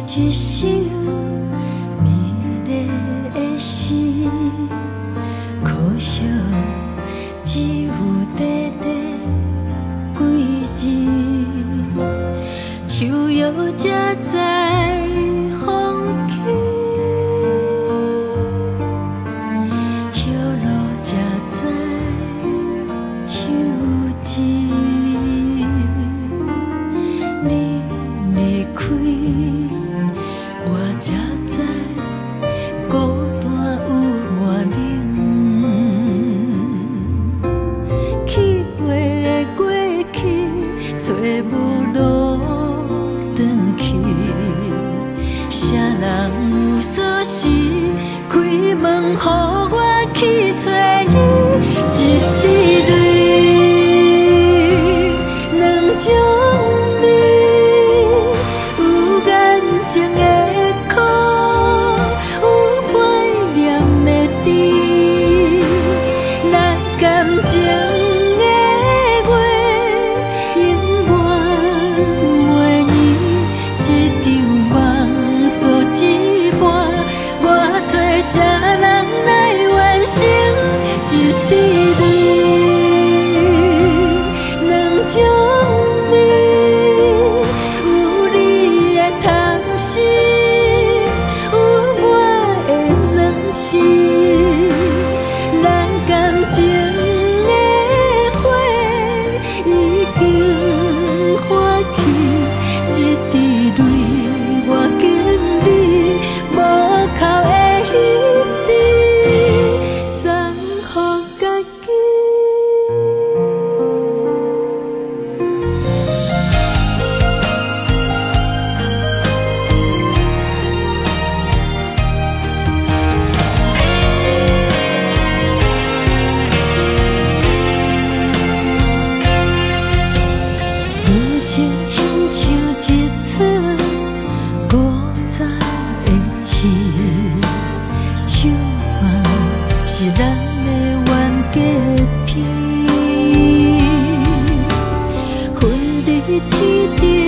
一首美丽的诗，可惜只有短短几字。树叶才在风起，叶落才在手指。你离开，我才知孤单有偌冷。去过的过去，找无路转去。啥人有锁匙，开门予我去找伊。一滴泪，两种味，有眼睛的苦，有怀念的甜。咱感情的月，永远袂圆。一场梦做一半，我找啥人来完成？一滴泪，两种味，有你的叹息，有我的软丝。咱感情的花已经花去，一滴泪我紧你无哭的彼滴，送予家己。有情亲像一出古早的戏，唱嘛是咱的完结篇。云在天顶。